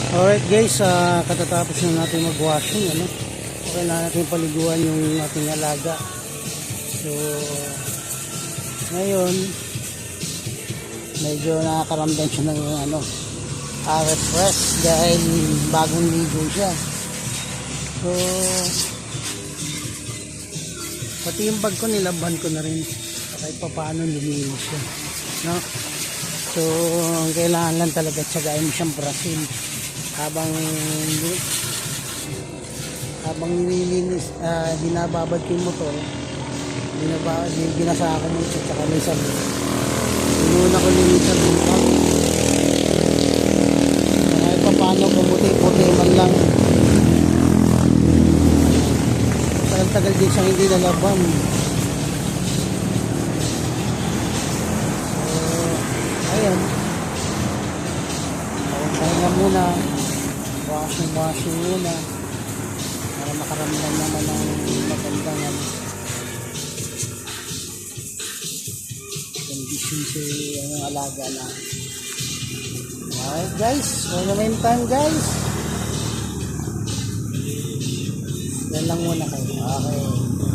Alright guys, katatapos na natin mag-washing, okay na natin paliguan yung ating alaga. So, ngayon, medyo nakakaramdam siya ng refresh dahil bagong ligo siya. So, pati yung bag ko nilaban ko na rin kahit pa paano luminis siya, no? So, ang kailangan lang talaga tsagain mo siyang brasin habang nililinis, binababad ko yung motor, binasa ko mo siya tsaka may sabon. Inuna ko linisan dito kahit pa paano pumuti-puti man lang. Tagal-tagal din siyang hindi nalaban. Ayan, pahinga muna, washing muna para makaramdam naman ng magandang condition sa alaga na. Alright guys, for the meantime guys, yan lang muna kayo. Okay.